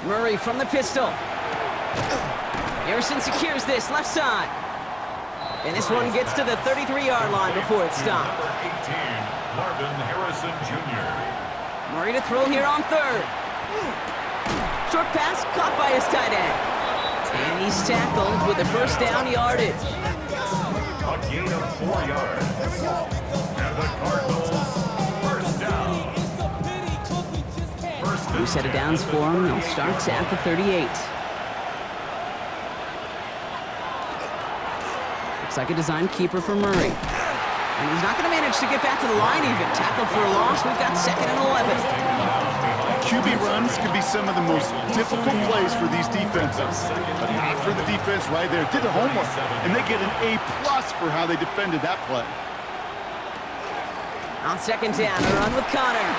Murray from the pistol. Harrison secures this left side. And this one gets to the 33-yard line before it's stopped. Number 18, Marvin Harrison Jr. Murray to throw here on third. Short pass caught by his tight end. And he's tackled with the first down yardage. A gain of 4 yards. And the Cardinals, first down. New set of downs for him. They'll start at the 38. Looks like a design keeper for Murray. And he's not going to manage to get back to the line even. Tackled for a loss. We've got 2nd and 11. QB runs can be some of the most difficult plays for these defenses. But not for the defense right there. Did the homework. And they get an A+ for how they defended that play. On 2nd down, a run with Connor.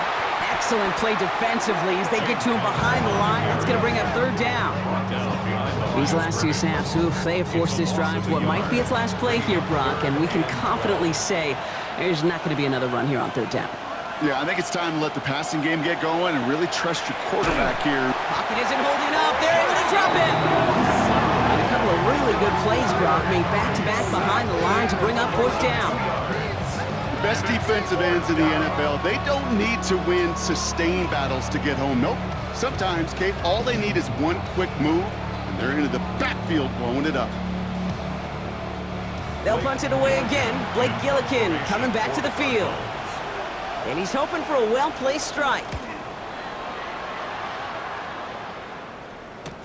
Excellent play defensively as they get to him behind the line. That's going to bring up 3rd down. These last 2 snaps, they have forced this drive to what might be its last play here, Brock, and we can confidently say there's not going to be another run here on 3rd down. Yeah, I think it's time to let the passing game get going and really trust your quarterback here. Pocket isn't holding up. They're able to drop him. And a couple of really good plays, Brock, made back-to-back behind the line to bring up 4th down. The best defensive ends in the NFL, they don't need to win sustained battles to get home. Nope. Sometimes, Kate, all they need is one quick move, and they're into the backfield blowing it up. They'll punt it away again. Blake Gillikin coming back to the field. And he's hoping for a well-placed strike.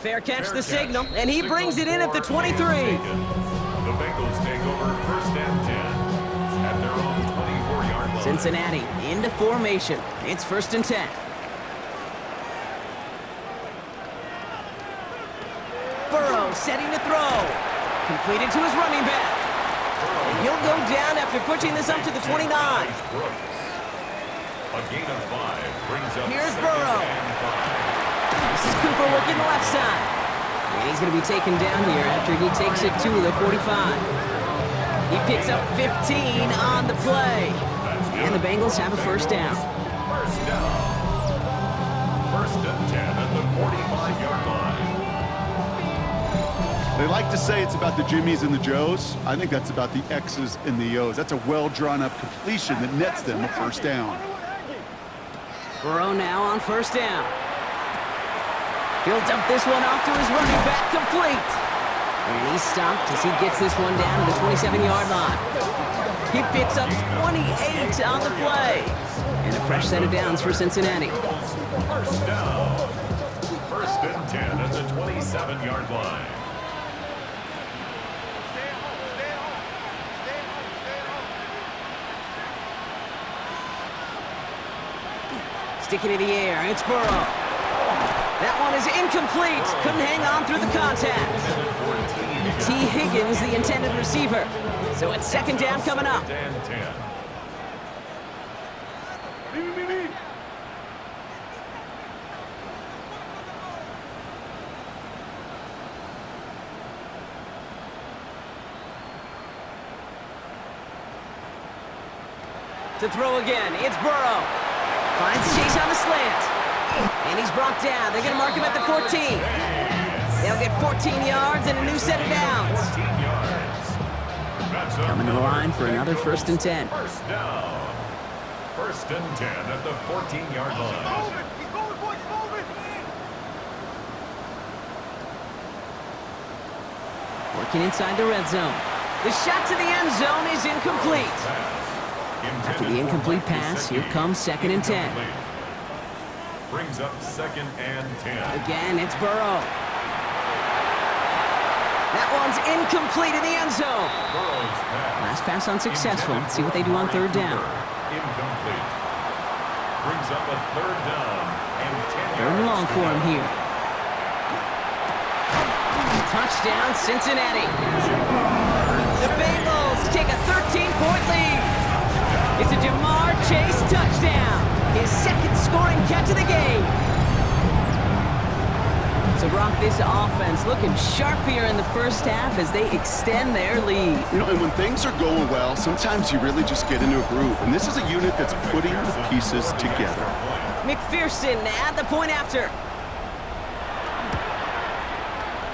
Fair catch the signal, and he brings it in at the 23. The Bengals take over 1st and 10 at their own 24-yard line. Cincinnati into formation. It's 1st and 10. Burrow setting to throw. Completed to his running back. And he'll go down after pushing this up to the 29. A gain of 5 brings up Here's 2nd Burrow. and 5. This is Cooper working the left side. And he's going to be taken down here after he takes it to the 45. He picks up 15 on the play. And the Bengals have a 1st down. First down. 1st and 10 at the 45-yard line. They like to say it's about the Jimmies and the Joes. I think that's about the X's and the O's. That's a well-drawn-up completion that nets them a 1st down. Burrow now on 1st down. He'll dump this one off to his running back, complete. And he's stopped as he gets this one down to the 27-yard line. He picks up 28 on the play. And a fresh set of downs for Cincinnati. First down. 1st and 10 at the 27-yard line. Sticking in the air, it's Burrow. That one is incomplete. Couldn't hang on through the contact. T. Higgins, the intended receiver. So it's 2nd down coming up. 1st and 10. To throw again, it's Burrow. Finds Chase on the slant. And he's brought down. They're going to mark him at the 14. They'll get 14 yards and a new set of downs. 14 yards. Coming to the line for another 1st and 10. First down. 1st and 10 at the 14-yard line. Working inside the red zone. The shot to the end zone is incomplete. After the incomplete pass, here comes 2nd and 10. Brings up 2nd and 10. Again, it's Burrow. That one's incomplete in the end zone. Burrow's pass. Last pass unsuccessful. Let's see what they do on 3rd down. Incomplete. Brings up a 3rd down and 10 3rd and long for him here. Touchdown, Cincinnati. The Bengals take a 13-point lead. It's a Jamar Chase touchdown. His 2nd scoring catch of the game. So, Brock, this offense looking sharp here in the 1st half as they extend their lead. You know, and when things are going well, sometimes you really just get into a groove. And this is a unit that's putting the pieces together. McPherson at the point after.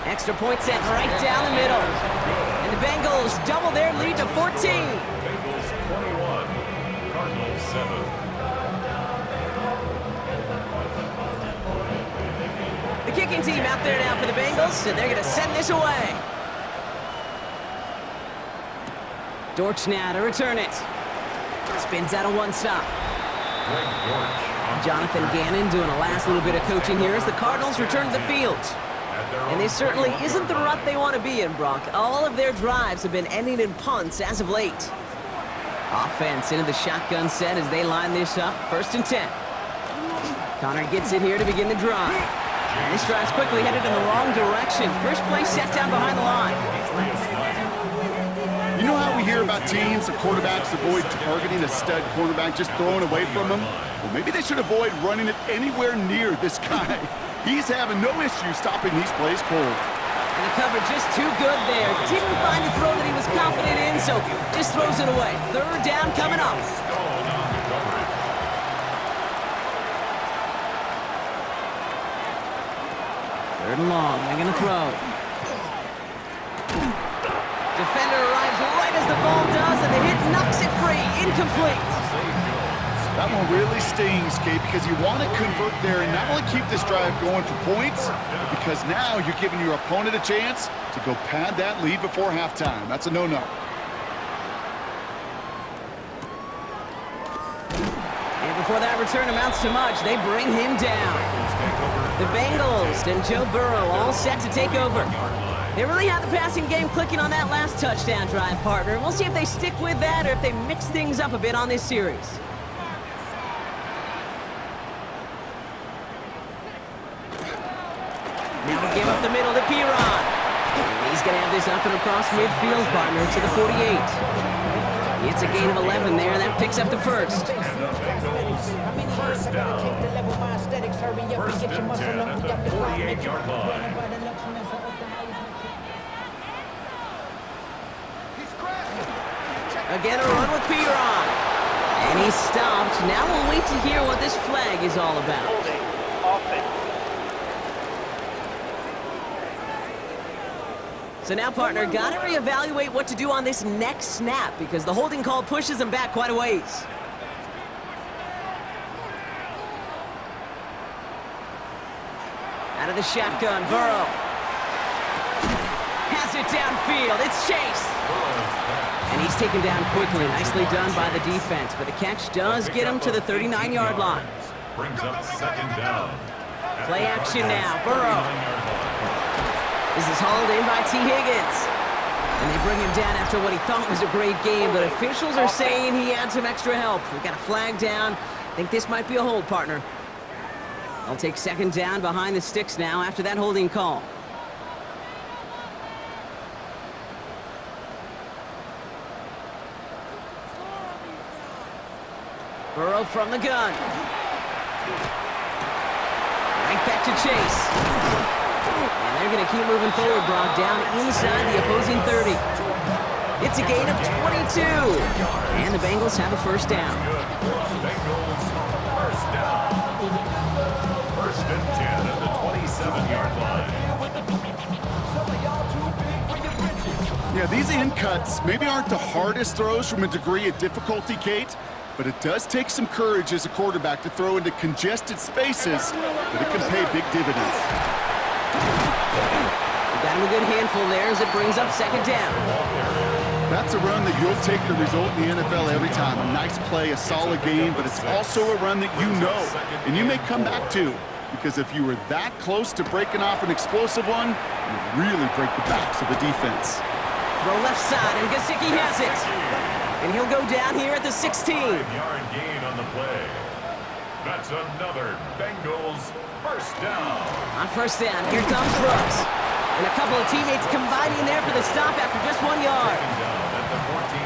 Extra point set right down the middle. And the Bengals double their lead to 14. Bengals 21, Cardinals 7. The kicking team out there now for the Bengals, and they're going to send this away. Dortch now to return it. Spins out of one stop. Greg Dortch. Jonathan Gannon doing a last little bit of coaching here as the Cardinals return to the field. And this certainly isn't the rut they want to be in, Brock. All of their drives have been ending in punts as of late. Offense into the shotgun set as they line this up. 1st and 10. Connor gets it here to begin the drive. And this drive's quickly headed in the wrong direction. First play set down behind the line. You know how we hear about teams and quarterbacks avoid targeting a stud cornerback, just throwing away from him? Well, maybe they should avoid running it anywhere near this guy. He's having no issue stopping these plays cold. And the cover just too good there. Didn't find a throw that he was confident in, so just throws it away. 3rd down coming up. Third and long, they're going to throw. Defender arrives right as the ball does, and the hit knocks it free. Incomplete. That one really stings, Kate, because you want to convert there and not only keep this drive going for points, but because now you're giving your opponent a chance to go pad that lead before halftime. That's a no-no. And before that return amounts to much, they bring him down. The Bengals and Joe Burrow all set to take over. They really had the passing game clicking on that last touchdown drive, partner. We'll see if they stick with that or if they mix things up a bit on this series. Now we give up the middle to Piron. And he's going to have this up and across midfield, partner, to the 48. It's a gain of 11 there. That picks up the first. And the Bengals, first down. 1st and 10 at the 48-yard line. Again, a run with Piron. And he's stopped. Now we'll wait to hear what this flag is all about. So now, partner, got to reevaluate what to do on this next snap because the holding call pushes him back quite a ways. Out of the shotgun, Burrow. Has it downfield. It's Chase. And he's taken down quickly. Nicely done by the defense, but the catch does get him to the 39-yard line. Brings up 2nd down. Play action now. Burrow. This is hauled in by T. Higgins. And they bring him down after what he thought was a great game, but officials are saying he had some extra help. We've got a flag down. I think this might be a hold, partner. They'll take 2nd down behind the sticks now after that holding call. Burrow from the gun. Right back to Chase. And they're going to keep moving forward, Brock, down inside the opposing 30. It's a gain of 22. And the Bengals have a 1st down. Bengals, 1st down. 1st and 10 at the 27-yard line. Yeah, these in cuts maybe aren't the hardest throws from a degree of difficulty, Kate, but it does take some courage as a quarterback to throw into congested spaces, but it can pay big dividends. Got him a good handful there as it brings up 2nd down. That's a run that you'll take the result in the NFL every time. A nice play, a solid game, but it's also a run that you know, and you may come back to, because if you were that close to breaking off an explosive one, you really break the backs of the defense. Throw left side, and Gesicki has it. And he'll go down here at the 16. 5-yard gain on the play. That's another Bengals 1st down. On 1st down, here comes Brooks. And a couple of teammates combining there for the stop after just 1 yard.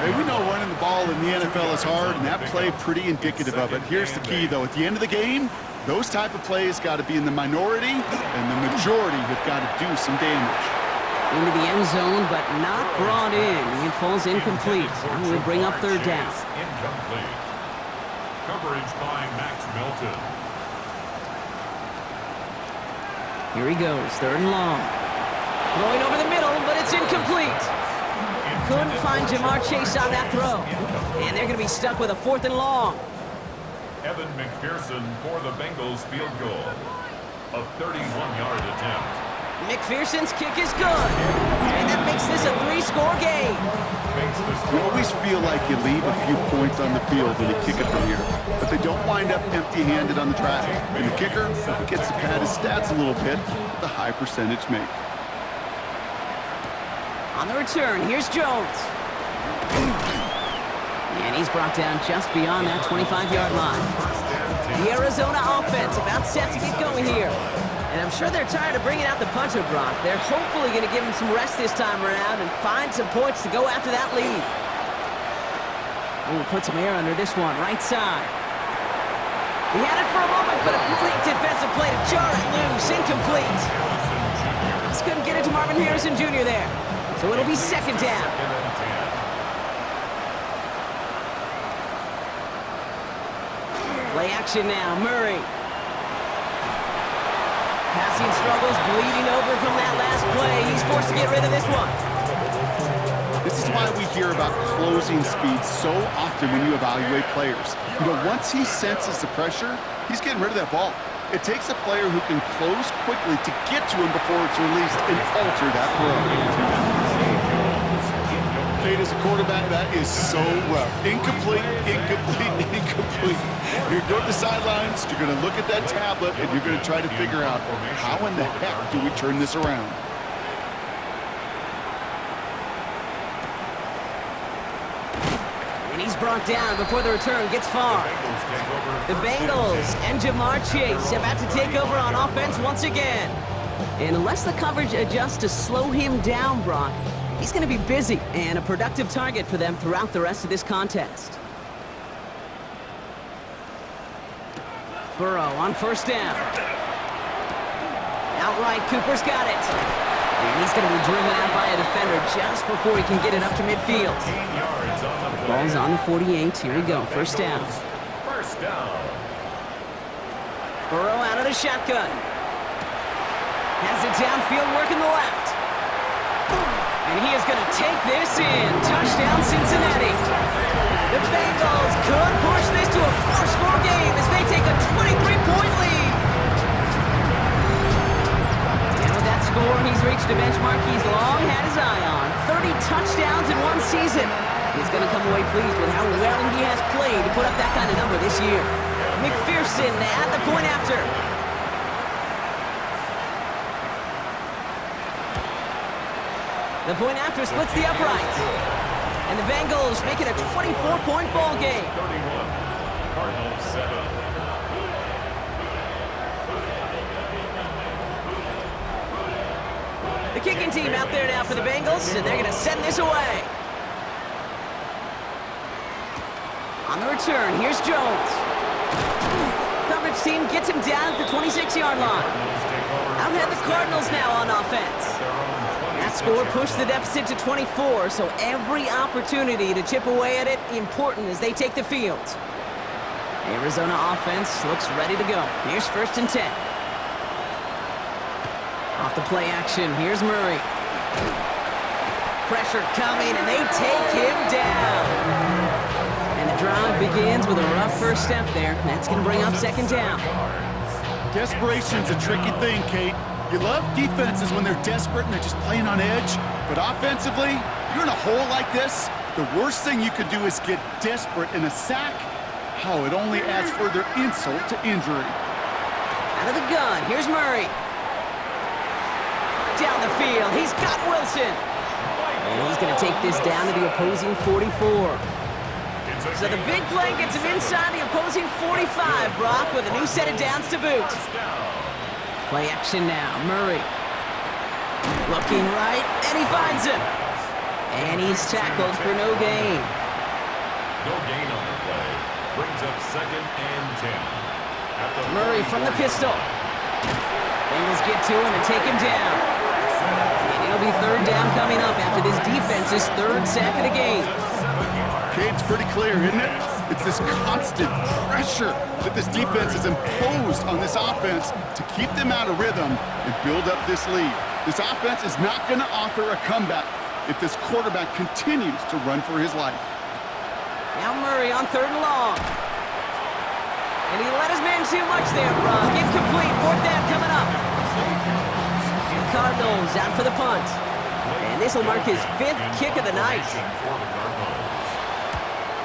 Hey, we know running the ball in the NFL is hard, and that play pretty indicative of it. Here's the key, though. At the end of the game, those type of plays got to be in the minority, and the majority have got to do some damage. Into the end zone, but not brought in. It falls incomplete. And we'll bring up 3rd down. Incomplete. Coverage by Max Milton. Here he goes, 3rd and long. Throwing over the middle, but it's incomplete. Couldn't find Jamar Chase on that throw. And they're going to be stuck with a 4th and long. Evan McPherson for the Bengals field goal. A 31-yard attempt. McPherson's kick is good. And that makes this a 3-score game. You always feel like you leave a few points on the field when you kick it from here, but they don't wind up empty-handed on the track. And the kicker gets to pad his stats a little bit with a high percentage make. On the return, here's Jones. And he's brought down just beyond that 25-yard line. The Arizona offense about set to get going here. And I'm sure they're tired of bringing out the punter, Brock. They're hopefully going to give him some rest this time around and find some points to go after that lead. Ooh, put some air under this one, right side. He had it for a moment, but a complete defensive play to jar it loose, incomplete. Just couldn't get it to Marvin Harrison Jr. there. So it'll be 2nd down. Play action now, Murray. Passing struggles, bleeding over from that last play. He's forced to get rid of this one. This is why we hear about closing speed so often when you evaluate players. You know, once he senses the pressure, he's getting rid of that ball. It takes a player who can close quickly to get to him before it's released and alter that throw. Kate, as a quarterback, that is so rough. Incomplete, incomplete, incomplete. You're going to the sidelines, you're going to look at that tablet, and you're going to try to figure out how in the heck do we turn this around. And he's brought down before the return gets far. The Bengals and Jamar Chase about to take over on offense once again. And unless the coverage adjusts to slow him down, Brock, he's going to be busy and a productive target for them throughout the rest of this contest. Burrow on 1st down. Outright, Cooper's got it. And he's going to be driven out by a defender just before he can get it up to midfield. The ball's on the 48. Here we go. 1st down. Burrow out of the shotgun. Has it downfield, working the left. And he is going to take this in. Touchdown, Cincinnati. The Bengals could push this to a 4-score game as they take a 23-point lead. And with that score, he's reached a benchmark he's long had his eye on. 30 touchdowns in one season. He's going to come away pleased with how well he has played to put up that kind of number this year. McPherson at the point after. The point after splits the upright. And the Bengals make it a 24-point ball game. 31, Cardinals 7. The kicking team out there now for the Bengals, and they're going to send this away. On the return, here's Jones. Coverage team gets him down at the 26-yard line. Out ahead the Cardinals now on offense. That score pushed the deficit to 24, so every opportunity to chip away at it important as they take the field. Arizona offense looks ready to go. Here's 1st and 10. Off the play action, here's Murray. Pressure coming, and they take him down. And the drive begins with a rough first step there. That's going to bring up 2nd down. Desperation's a tricky thing, Kate. You love defenses when they're desperate and they're just playing on edge, but offensively, you're in a hole like this, the worst thing you could do is get desperate in a sack. Oh, it only adds further insult to injury. Out of the gun, here's Murray. Down the field, he's got Wilson. And he's going to take this down to the opposing 44. So the big play gets him inside the opposing 45, Brock, with a new set of downs to boot. Play action now, Murray. Looking right, and he finds him. And he's tackled for no gain. No gain on the play. Brings up 2nd and 10. Murray from the pistol. Bengals get to him and take him down. And it'll be 3rd down coming up after this defense's 3rd sack of the game. Okay, it's pretty clear, isn't it? It's this constant pressure that this defense has imposed on this offense to keep them out of rhythm and build up this lead. This offense is not going to offer a comeback if this quarterback continues to run for his life. Now Murray on 3rd and long. And he let his man too much there, Brock. Incomplete. 4th down coming up. The Cardinals out for the punt. And this will mark his 5th kick of the night.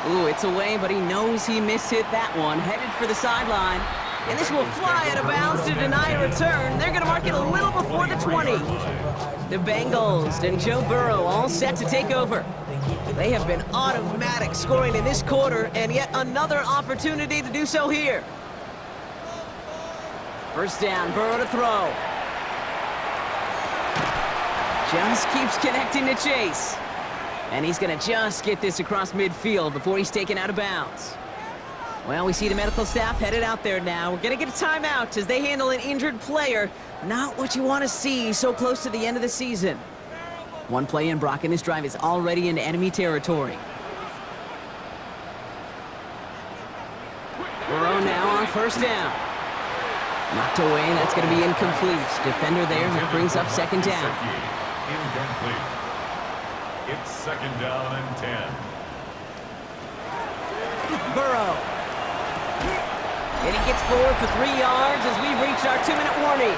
Ooh, it's away, but he knows he mishit that one. Headed for the sideline. And this will fly out of bounds to deny a return. They're going to mark it a little before the 20. The Bengals and Joe Burrow all set to take over. They have been automatic scoring in this quarter, and yet another opportunity to do so here. 1st down, Burrow to throw. Just keeps connecting to Chase. And he's going to just get this across midfield before he's taken out of bounds. Well, we see the medical staff headed out there now. We're going to get a timeout as they handle an injured player. Not what you want to see so close to the end of the season. One play in, Brock, and this drive is already into enemy territory. Burrow now on 1st down. Knocked away, that's going to be incomplete. Defender there, that brings up 2nd down. Incomplete. It's 2nd down and 10. Burrow. And he gets 4 for 3 yards as we reach our 2-minute warning.